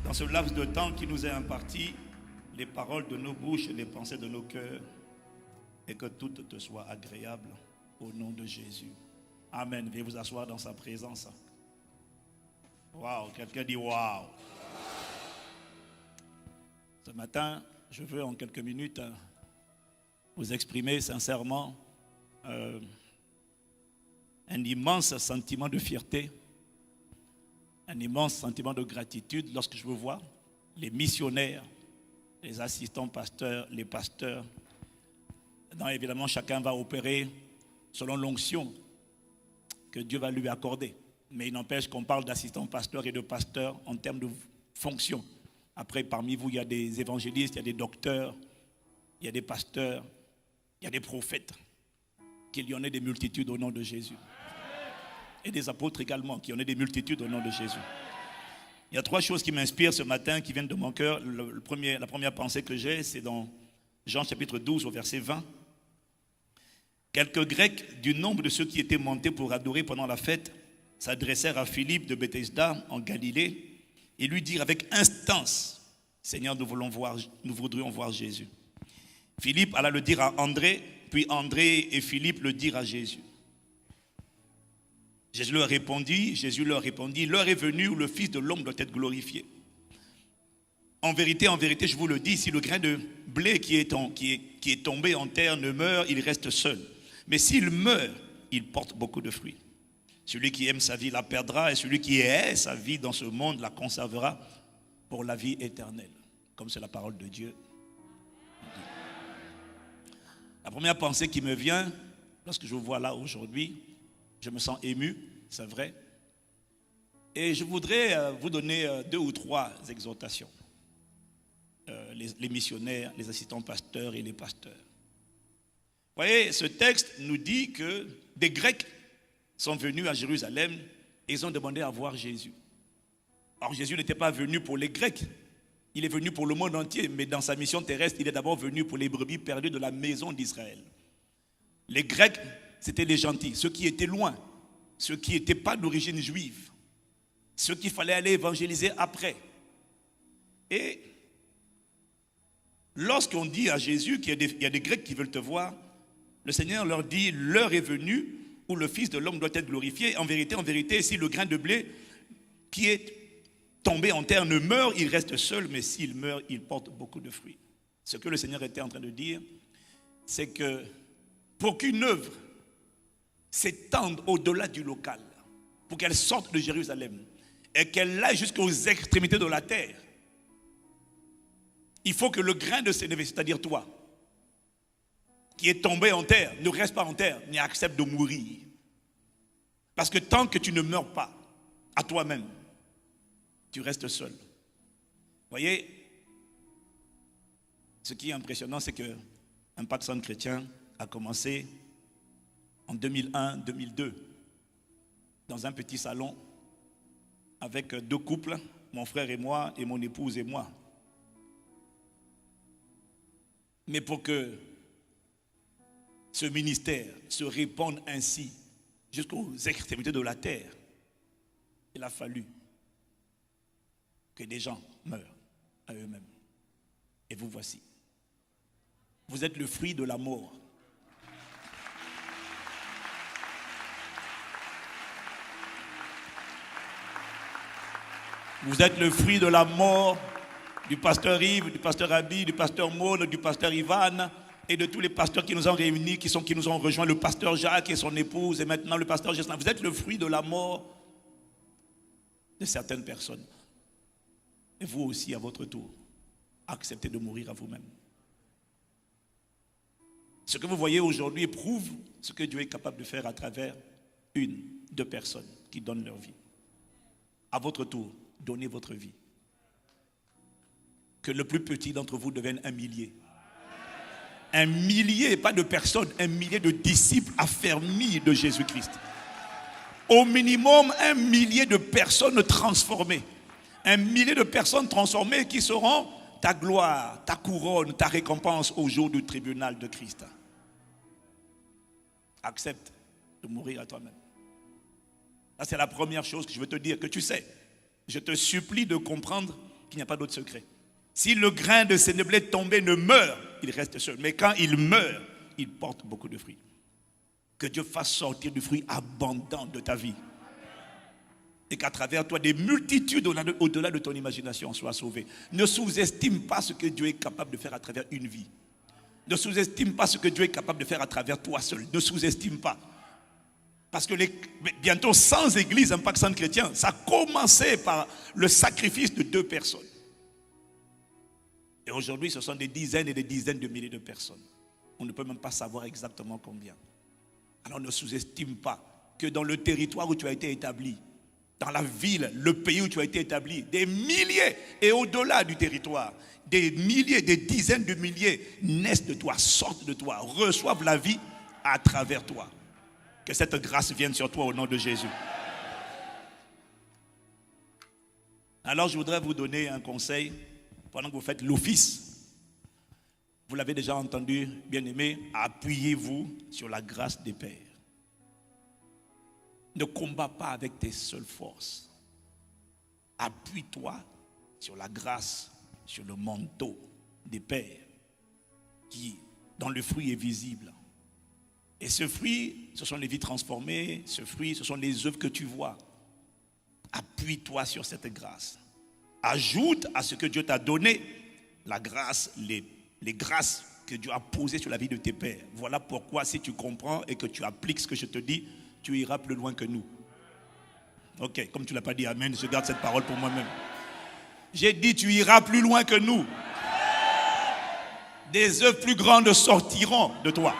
dans ce laps de temps qui nous est imparti, les paroles de nos bouches et les pensées de nos cœurs, et que tout te soit agréable au nom de Jésus. Amen. Veuillez vous asseoir dans sa présence. Waouh, quelqu'un dit waouh. Ce matin, je veux en quelques minutes vous exprimer sincèrement un immense sentiment de fierté, un immense sentiment de gratitude lorsque je vous vois, les missionnaires, les assistants pasteurs, les pasteurs. Non, évidemment, chacun va opérer selon l'onction que Dieu va lui accorder. Mais il n'empêche qu'on parle d'assistants pasteurs et de pasteurs en termes de fonction. Après, parmi vous, il y a des évangélistes, il y a des docteurs, il y a des pasteurs, il y a des prophètes. Qu'il y en ait des multitudes au nom de Jésus. Et des apôtres également, qu'il y en ait des multitudes au nom de Jésus. Il y a trois choses qui m'inspirent ce matin, qui viennent de mon cœur. La première pensée que j'ai, c'est dans Jean chapitre 12 au verset 20. Quelques Grecs du nombre de ceux qui étaient montés pour adorer pendant la fête s'adressèrent à Philippe de Bethesda en Galilée et lui dirent avec instance, Seigneur, nous voudrions voir Jésus. Philippe alla le dire à André, puis André et Philippe le dirent à Jésus. Jésus leur répondit, l'heure est venue où le Fils de l'homme doit être glorifié. En vérité, je vous le dis, si le grain de blé qui est tombé en terre ne meurt, il reste seul. Mais s'il meurt, il porte beaucoup de fruits. Celui qui aime sa vie la perdra, et celui qui hait sa vie dans ce monde la conservera pour la vie éternelle. Comme c'est la parole de Dieu. La première pensée qui me vient, lorsque je vous vois là aujourd'hui, je me sens ému, c'est vrai. Et je voudrais vous donner 2 ou 3 exhortations. Les missionnaires, les assistants pasteurs et les pasteurs. Vous voyez, ce texte nous dit que des Grecs sont venus à Jérusalem et ils ont demandé à voir Jésus. Alors Jésus n'était pas venu pour les Grecs, il est venu pour le monde entier, mais dans sa mission terrestre, il est d'abord venu pour les brebis perdues de la maison d'Israël. Les Grecs, c'était les gentils, ceux qui étaient loin, ceux qui n'étaient pas d'origine juive, ceux qu'il fallait aller évangéliser après. Et lorsqu'on dit à Jésus qu'il y a des Grecs qui veulent te voir, le Seigneur leur dit, l'heure est venue où le Fils de l'homme doit être glorifié. En vérité, si le grain de blé qui est tombé en terre ne meurt, il reste seul, mais s'il meurt, il porte beaucoup de fruits. Ce que le Seigneur était en train de dire, c'est que pour qu'une œuvre s'étende au-delà du local, pour qu'elle sorte de Jérusalem et qu'elle aille jusqu'aux extrémités de la terre, il faut que le grain de sénévé, c'est-à-dire toi, qui est tombé en terre, ne reste pas en terre, mais accepte de mourir. Parce que tant que tu ne meurs pas à toi-même, tu restes seul. Vous voyez, ce qui est impressionnant, c'est que Impact Centre Chrétien a commencé en 2001-2002 dans un petit salon avec 2 couples, mon frère et moi, et mon épouse et moi. Mais pour que ce ministère se répande ainsi jusqu'aux extrémités de la terre, il a fallu que des gens meurent à eux-mêmes. Et vous voici. Vous êtes le fruit de la mort. Vous êtes le fruit de la mort du pasteur Yves, du pasteur Abi, du pasteur Maud, du pasteur Ivan et de tous les pasteurs qui nous ont réunis, qui nous ont rejoints, le pasteur Jacques et son épouse et maintenant le pasteur Jocelyn. Vous êtes le fruit de la mort de certaines personnes. Et vous aussi, à votre tour, acceptez de mourir à vous-même. Ce que vous voyez aujourd'hui prouve ce que Dieu est capable de faire à travers 1, 2 personnes qui donnent leur vie. À votre tour, donnez votre vie. Que le plus petit d'entre vous devienne un millier. Un millier, pas de personnes, un millier de disciples affermis de Jésus-Christ. Au minimum, un millier de personnes transformées. Un millier de personnes transformées qui seront ta gloire, ta couronne, ta récompense au jour du tribunal de Christ. Accepte de mourir à toi-même. Ça, c'est la première chose que je veux te dire, que tu sais. Je te supplie de comprendre qu'il n'y a pas d'autre secret. Si le grain de sénéblé tombé ne meurt, il reste seul. Mais quand il meurt, il porte beaucoup de fruits. Que Dieu fasse sortir du fruit abondant de ta vie. Et qu'à travers toi, des multitudes au-delà de ton imagination soient sauvées. Ne sous-estime pas ce que Dieu est capable de faire à travers une vie. Ne sous-estime pas ce que Dieu est capable de faire à travers toi seul. Ne sous-estime pas. Parce que bientôt 100 églises Impact Centre Chrétien, ça a commencé par le sacrifice de 2 personnes. Et aujourd'hui, ce sont des dizaines et des dizaines de milliers de personnes. On ne peut même pas savoir exactement combien. Alors ne sous-estime pas que dans le territoire où tu as été établi, dans la ville, le pays où tu as été établi, des milliers et au-delà du territoire, des milliers, des dizaines de milliers naissent de toi, sortent de toi, reçoivent la vie à travers toi. Que cette grâce vienne sur toi au nom de Jésus. Alors je voudrais vous donner un conseil pendant que vous faites l'office. Vous l'avez déjà entendu, bien-aimés, appuyez-vous sur la grâce des pères. Ne combats pas avec tes seules forces. Appuie-toi sur la grâce, sur le manteau des pères qui, dont le fruit est visible. Et ce fruit, ce sont les vies transformées, ce fruit, ce sont les œuvres que tu vois. Appuie-toi sur cette grâce. Ajoute à ce que Dieu t'a donné la grâce, les grâces que Dieu a posées sur la vie de tes pères. Voilà pourquoi si tu comprends et que tu appliques ce que je te dis, tu iras plus loin que nous. Ok, comme tu ne l'as pas dit amen, je garde cette parole pour moi-même. J'ai dit tu iras plus loin que nous. Des œuvres plus grandes sortiront de toi.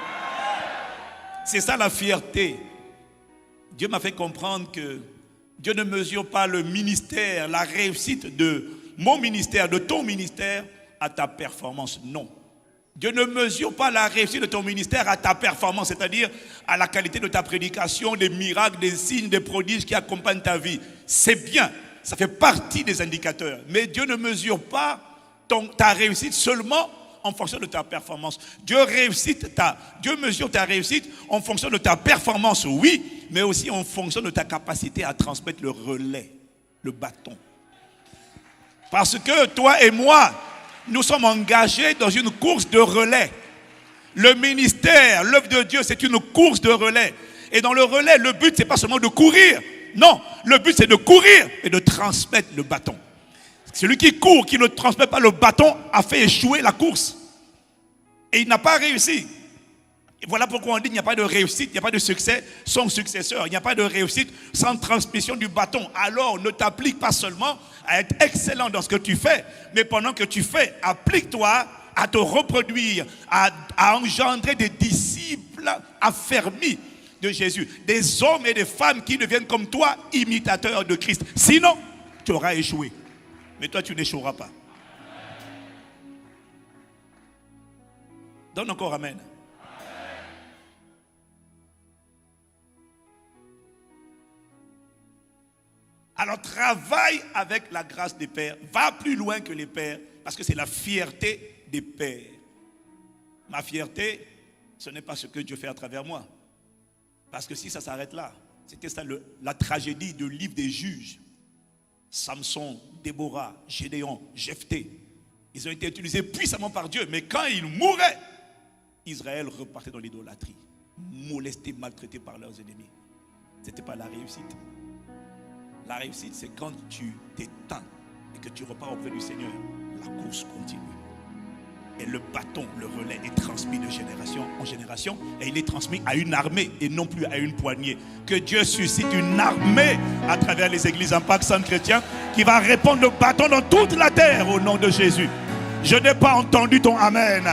C'est ça la fierté. Dieu m'a fait comprendre que Dieu ne mesure pas le ministère, la réussite de mon ministère, de ton ministère à ta performance. Non. Dieu ne mesure pas la réussite de ton ministère à ta performance, c'est-à-dire à la qualité de ta prédication, des miracles, des signes, des prodiges qui accompagnent ta vie. C'est bien, ça fait partie des indicateurs. Mais Dieu ne mesure pas ta réussite seulement en fonction de ta performance. Dieu mesure ta réussite en fonction de ta performance, oui, mais aussi en fonction de ta capacité à transmettre le relais, le bâton. Parce que toi et moi, nous sommes engagés dans une course de relais. Le ministère, l'œuvre de Dieu, c'est une course de relais. Et dans le relais, le but, c'est pas seulement de courir. Non, le but, c'est de courir et de transmettre le bâton. Celui qui court, qui ne transmet pas le bâton, a fait échouer la course. Et il n'a pas réussi. Et voilà pourquoi on dit qu'il n'y a pas de réussite, il n'y a pas de succès sans successeur. Il n'y a pas de réussite sans transmission du bâton. Alors ne t'applique pas seulement à être excellent dans ce que tu fais, mais pendant que tu fais, applique-toi à te reproduire, à engendrer des disciples affermis de Jésus. Des hommes et des femmes qui deviennent comme toi, imitateurs de Christ. Sinon, tu auras échoué. Mais toi, tu n'échoueras pas. Donne encore amen. Alors travaille avec la grâce des pères. Va plus loin que les pères. Parce que c'est la fierté des pères. Ma fierté, ce n'est pas ce que Dieu fait à travers moi. Parce que si ça s'arrête là, c'était ça la tragédie du livre des juges. Samson, Déborah, Gédéon, Jephthé. Ils ont été utilisés puissamment par Dieu. Mais quand ils mouraient, Israël repartait dans l'idolâtrie. Molesté, maltraité par leurs ennemis. Ce n'était pas la réussite. La réussite, c'est quand tu t'éteins et que tu repars auprès du Seigneur. La course continue. Et le bâton, le relais est transmis de génération en génération. Et il est transmis à une armée et non plus à une poignée. Que Dieu suscite une armée à travers les églises Impact Centre Chrétien qui va répandre le bâton dans toute la terre au nom de Jésus. Je n'ai pas entendu ton amen.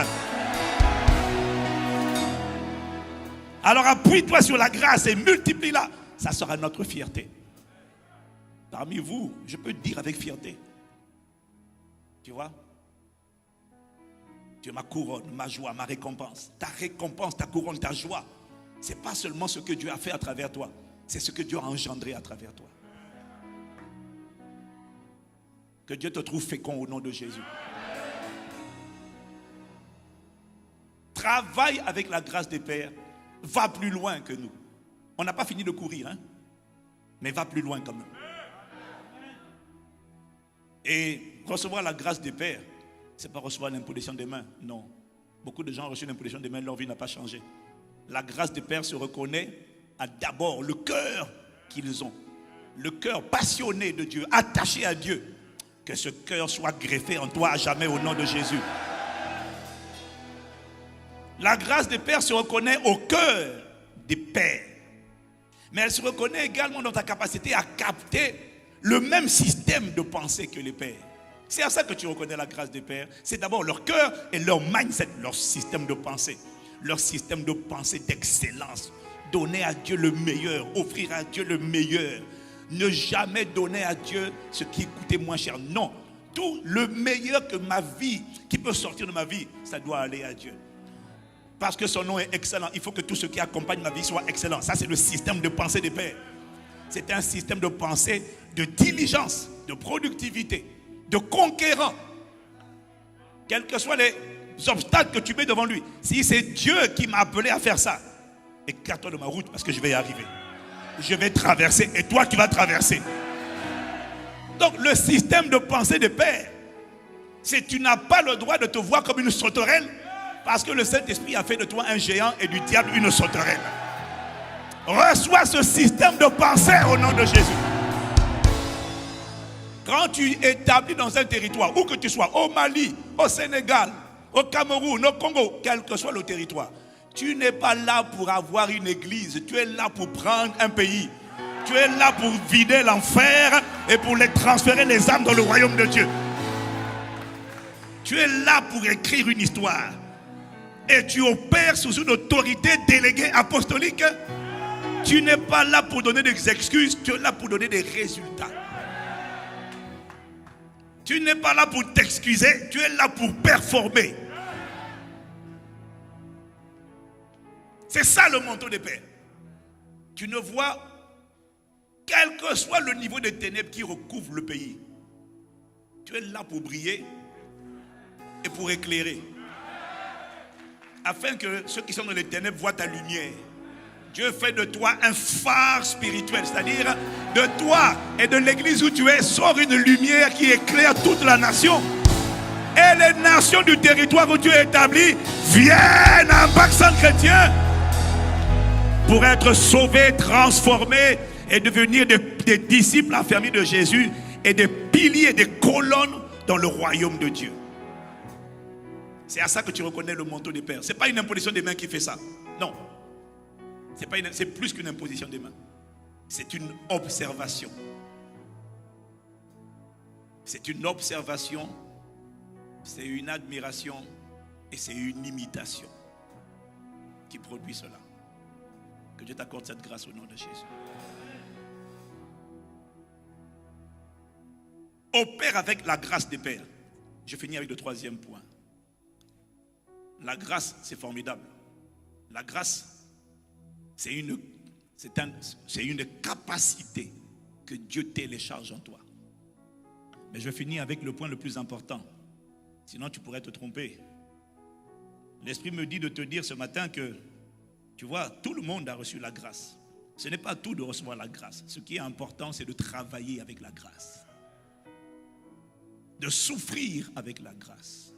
Alors appuie-toi sur la grâce et multiplie-la. Ça sera notre fierté. Parmi vous, je peux dire avec fierté. Tu vois? Tu es ma couronne, ma joie, ma récompense. Ta récompense, ta couronne, ta joie. Ce n'est pas seulement ce que Dieu a fait à travers toi. C'est ce que Dieu a engendré à travers toi. Que Dieu te trouve fécond au nom de Jésus. Travaille avec la grâce des pères. Va plus loin que nous. On n'a pas fini de courir, hein? Mais va plus loin quand même. Et recevoir la grâce des pères, ce n'est pas recevoir l'imposition des mains, non. Beaucoup de gens ont reçu l'imposition des mains, leur vie n'a pas changé. La grâce des pères se reconnaît à d'abord le cœur qu'ils ont. Le cœur passionné de Dieu, attaché à Dieu. Que ce cœur soit greffé en toi à jamais au nom de Jésus. La grâce des pères se reconnaît au cœur des pères. Mais elle se reconnaît également dans ta capacité à capter le même système de pensée que les pères. C'est à ça que tu reconnais la grâce des pères. C'est d'abord leur cœur et leur mindset, leur système de pensée. Leur système de pensée d'excellence. Donner à Dieu le meilleur, offrir à Dieu le meilleur. Ne jamais donner à Dieu ce qui coûtait moins cher. Non, tout le meilleur que ma vie, qui peut sortir de ma vie, ça doit aller à Dieu. Parce que son nom est excellent. Il faut que tout ce qui accompagne ma vie soit excellent. Ça, c'est le système de pensée des pères. C'est un système de pensée de diligence, de productivité, de conquérant. Quels que soient les obstacles que tu mets devant lui. Si c'est Dieu qui m'a appelé à faire ça, écarte-toi de ma route parce que je vais y arriver. Je vais traverser et toi tu vas traverser. Donc le système de pensée des pères, c'est que tu n'as pas le droit de te voir comme une sauterelle parce que le Saint-Esprit a fait de toi un géant et du diable une sauterelle. Reçois ce système de pensée au nom de Jésus. Quand tu établis dans un territoire, où que tu sois, au Mali, au Sénégal, au Cameroun, au Congo, quel que soit le territoire, tu n'es pas là pour avoir une église, tu es là pour prendre un pays. Tu es là pour vider l'enfer et pour les transférer les âmes dans le royaume de Dieu. Tu es là pour écrire une histoire. Et tu opères sous une autorité déléguée apostolique. Tu n'es pas là pour donner des excuses, tu es là pour donner des résultats. Tu n'es pas là pour t'excuser, tu es là pour performer. C'est ça le manteau des pères. Tu ne vois, quel que soit le niveau de ténèbres qui recouvre le pays, tu es là pour briller et pour éclairer. Afin que ceux qui sont dans les ténèbres voient ta lumière. Dieu fait de toi un phare spirituel, c'est-à-dire de toi et de l'église où tu es, sort une lumière qui éclaire toute la nation. Et les nations du territoire où tu es établi viennent en accent chrétien pour être sauvés, transformés et devenir des disciples affermis de Jésus et des piliers, des colonnes dans le royaume de Dieu. C'est à ça que tu reconnais le manteau des pères. Ce n'est pas une imposition des mains qui fait ça. Non. C'est plus qu'une imposition des mains. C'est une observation. C'est une observation, c'est une admiration et c'est une imitation qui produit cela. Que Dieu t'accorde cette grâce au nom de Jésus. Opère avec la grâce des pères. Je finis avec le troisième point. La grâce, c'est formidable. La grâce, c'est une capacité que Dieu télécharge en toi. Mais je finis avec le point le plus important. Sinon, tu pourrais te tromper. L'Esprit me dit de te dire ce matin que, tu vois, tout le monde a reçu la grâce. Ce n'est pas tout de recevoir la grâce. Ce qui est important, c'est de travailler avec la grâce. De souffrir avec la grâce.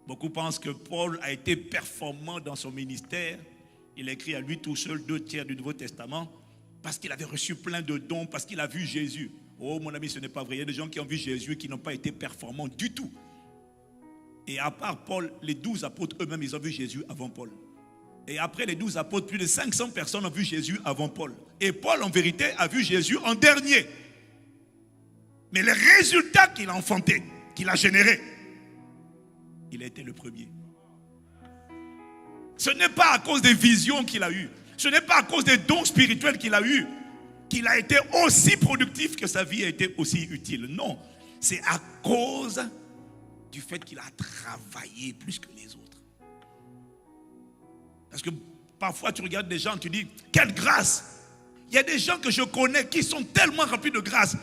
Beaucoup pensent que Paul a été performant dans son ministère. Il a écrit à lui tout seul 2/3 du Nouveau Testament parce qu'il avait reçu plein de dons, parce qu'il a vu Jésus. Oh mon ami, ce n'est pas vrai. Il y a des gens qui ont vu Jésus et qui n'ont pas été performants du tout. Et à part Paul, les 12 apôtres eux-mêmes, ils ont vu Jésus avant Paul. Et après les 12 apôtres, plus de 500 personnes ont vu Jésus avant Paul. Et Paul, en vérité, a vu Jésus en dernier. Mais les résultats qu'il a enfantés, qu'il a générés, il a été le premier. Ce n'est pas à cause des visions qu'il a eues. Ce n'est pas à cause des dons spirituels qu'il a eus qu'il a été aussi productif, que sa vie a été aussi utile. Non, c'est à cause du fait qu'il a travaillé plus que les autres. Parce que parfois tu regardes des gens, tu dis, quelle grâce! Il y a des gens que je connais qui sont tellement remplis de grâce.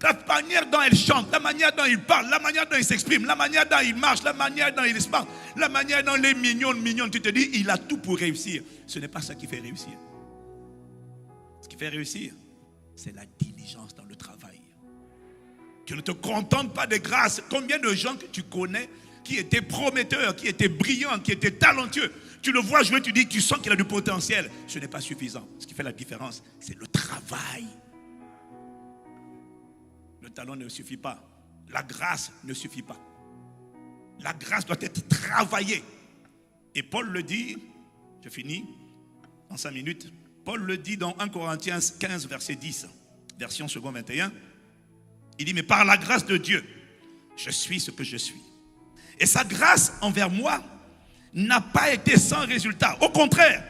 La manière dont ils chantent, la manière dont ils parlent, la manière dont ils s'expriment, la manière dont ils marchent, la manière dont ils se parlent, la manière dont il est mignon, tu te dis, il a tout pour réussir. Ce n'est pas ça qui fait réussir. Ce qui fait réussir, c'est la diligence dans le travail. Tu ne te contentes pas des grâces. Combien de gens que tu connais qui étaient prometteurs, qui étaient brillants, qui étaient talentueux, tu le vois jouer, tu dis, tu sens qu'il a du potentiel. Ce n'est pas suffisant. Ce qui fait la différence, c'est le travail. Le talent ne suffit pas. La grâce ne suffit pas. La grâce doit être travaillée. Et Paul le dit, je finis en 5 minutes. Paul le dit dans 1 Corinthiens 15, verset 10, version second 21. Il dit, mais par la grâce de Dieu, je suis ce que je suis. Et sa grâce envers moi n'a pas été sans résultat. Au contraire,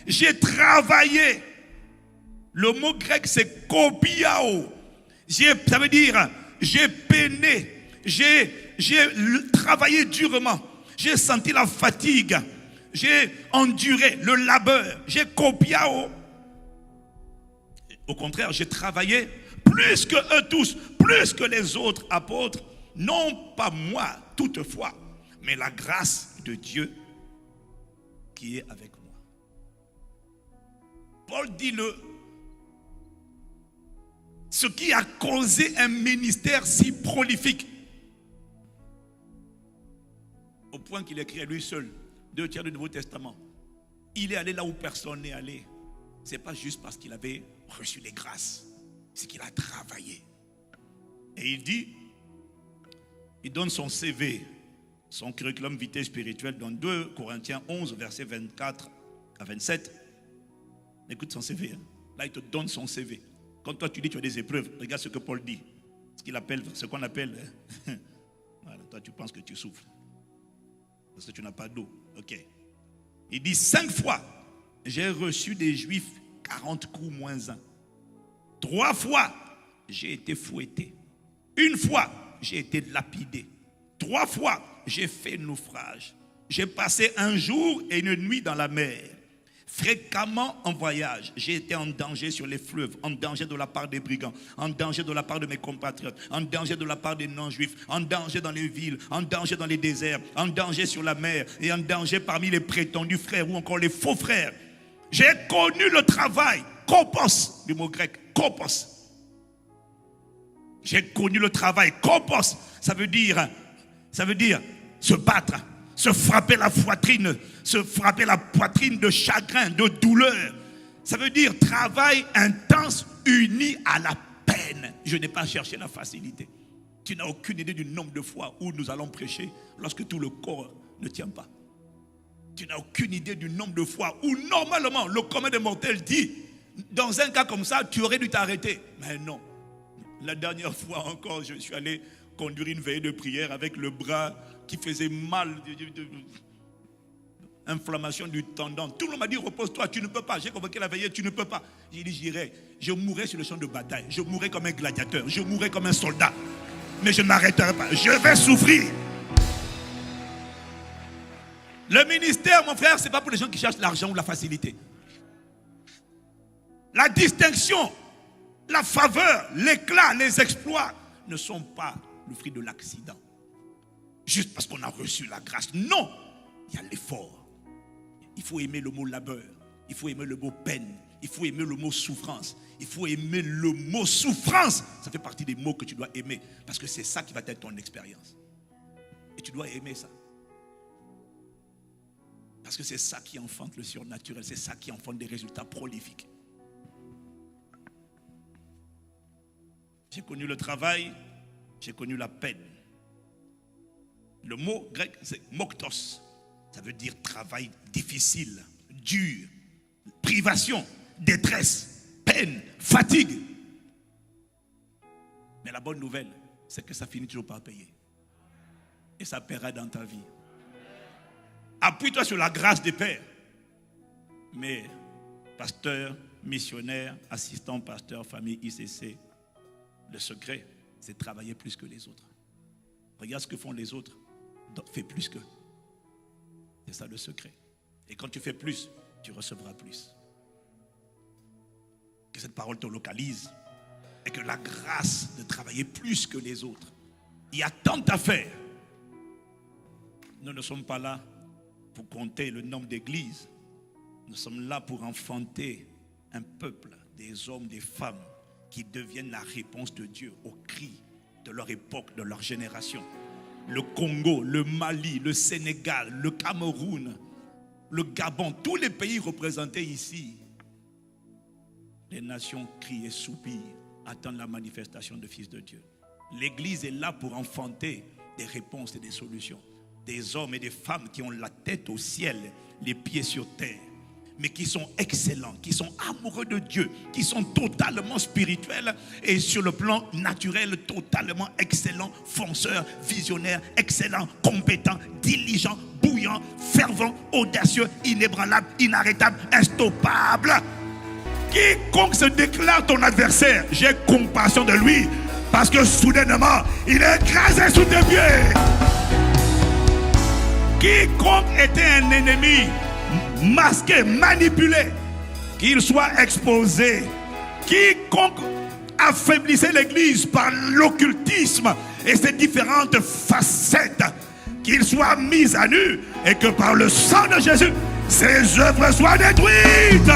j'ai travaillé. Le mot grec, c'est kopiao. Ça veut dire, j'ai peiné, j'ai travaillé durement. J'ai senti la fatigue. J'ai enduré le labeur. J'ai kopiao. Au contraire, j'ai travaillé plus que eux tous, plus que les autres apôtres. Non pas moi, toutefois, mais la grâce de Dieu qui est avec moi. Paul dit ce qui a causé un ministère si prolifique, au point qu'il écrit à lui seul 2 tiers du Nouveau Testament. Il est allé là où personne n'est allé. Ce n'est pas juste parce qu'il avait reçu les grâces, c'est qu'il a travaillé. Et il dit, il donne son CV, son curriculum vitae spirituel dans 2 Corinthiens 11, versets 24 à 27. Écoute son CV. Là, il te donne son CV. Quand toi, tu dis que tu as des épreuves, regarde ce que Paul dit. Ce qu'on appelle... Voilà, toi, tu penses que tu souffres. Parce que tu n'as pas d'eau. Ok. Il dit 5 fois, j'ai reçu des Juifs 40 coups moins 1. 3 fois, j'ai été fouetté. 1 fois, j'ai été lapidé. 3 fois, j'ai fait naufrage. J'ai passé un jour et une nuit dans la mer. Fréquemment en voyage, j'ai été en danger sur les fleuves, en danger de la part des brigands, en danger de la part de mes compatriotes, en danger de la part des non-juifs, en danger dans les villes, en danger dans les déserts, en danger sur la mer et en danger parmi les prétendus frères ou encore les faux frères. J'ai connu le travail, kopos, du mot grec, kopos. J'ai connu le travail, kopos, ça veut dire se battre, se frapper la poitrine, de chagrin, de douleur. Ça veut dire travail intense uni à la peine. Je n'ai pas cherché la facilité. Tu n'as aucune idée du nombre de fois où nous allons prêcher lorsque tout le corps ne tient pas. Tu n'as aucune idée du nombre de fois où normalement le commun des mortels dit, dans un cas comme ça, tu aurais dû t'arrêter. Mais non. La dernière fois encore, je suis allé conduire une veillée de prière avec le bras qui faisait mal, inflammation du tendon. Tout le monde m'a dit, repose-toi, tu ne peux pas. J'ai convoqué la veillée, tu ne peux pas. J'ai dit, j'irai. Je mourrai sur le champ de bataille. Je mourrai comme un gladiateur. Je mourrai comme un soldat. Mais je ne m'arrêterai pas. Je vais souffrir. Le ministère, mon frère, ce n'est pas pour les gens qui cherchent l'argent ou la facilité. La distinction, la faveur, l'éclat, les exploits ne sont pas le fruit de l'accident. Juste parce qu'on a reçu la grâce. Non, il y a l'effort. Il faut aimer le mot labeur. Il faut aimer le mot peine. Il faut aimer le mot souffrance. Il faut aimer le mot souffrance. Ça fait partie des mots que tu dois aimer. Parce que c'est ça qui va être ton expérience. Et tu dois aimer ça. Parce que c'est ça qui enfante le surnaturel. C'est ça qui enfante des résultats prolifiques. J'ai connu le travail. J'ai connu la peine. Le mot grec, c'est moktos. Ça veut dire travail difficile, dur, privation, détresse, peine, fatigue. Mais la bonne nouvelle, c'est que ça finit toujours par payer. Et ça paiera dans ta vie. Appuie-toi sur la grâce des pères. Mais pasteur, missionnaire, assistant, pasteur, famille, ICC, le secret, c'est travailler plus que les autres. Regarde ce que font les autres. Fais plus qu'eux. C'est ça le secret. Et quand tu fais plus, tu recevras plus. Que cette parole te localise. Et que la grâce de travailler plus que les autres. Il y a tant à faire. Nous ne sommes pas là pour compter le nombre d'églises. Nous sommes là pour enfanter un peuple, des hommes, des femmes qui deviennent la réponse de Dieu au cri de leur époque, de leur génération. Le Congo, le Mali, le Sénégal, le Cameroun, le Gabon, tous les pays représentés ici, les nations crient et soupirent, attendent la manifestation du Fils de Dieu. L'Église est là pour enfanter des réponses et des solutions. Des hommes et des femmes qui ont la tête au ciel, les pieds sur terre, mais qui sont excellents, qui sont amoureux de Dieu, qui sont totalement spirituels et sur le plan naturel, totalement excellents, fonceurs, visionnaires, excellents, compétents, diligents, bouillants, fervents, audacieux, inébranlables, inarrêtables, instoppables. Quiconque se déclare ton adversaire, j'ai compassion de lui, parce que soudainement, il est écrasé sous tes pieds. Quiconque était un ennemi, masqué, manipulé, qu'il soit exposé. Quiconque affaiblissait l'Église par l'occultisme et ses différentes facettes, qu'il soit mis à nu et que par le sang de Jésus, ses œuvres soient détruites.